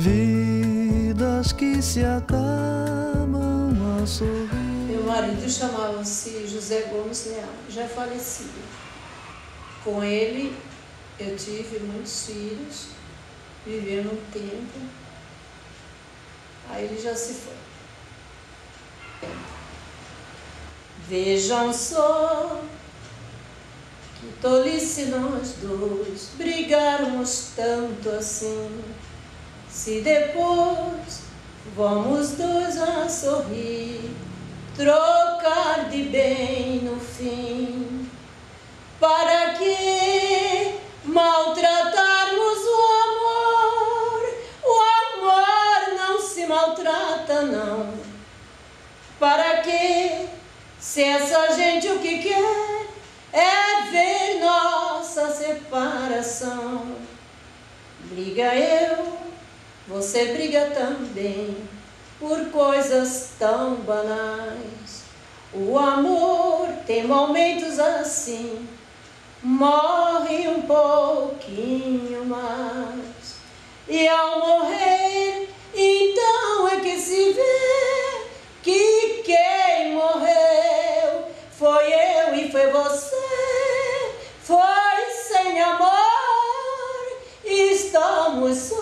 Vidas que se acabam ao sorrir. Meu marido chamava-se José Gomes Leal, já falecido. Com ele eu tive muitos filhos, vivendo um tempo, aí ele já se foi. Vejam só que tolice nós dois brigarmos tanto assim, se depois vamos dois a sorrir, trocar de bem no fim. Para que maltratarmos o amor? O amor não se maltrata, não. Para que, se essa gente o que quer é ver nossa separação? Briga eu, você briga também, por coisas tão banais. O amor tem momentos assim, morre um pouquinho mais. E ao morrer, então é que se vê que quem morreu foi eu e foi você. Foi sem amor e estamos só.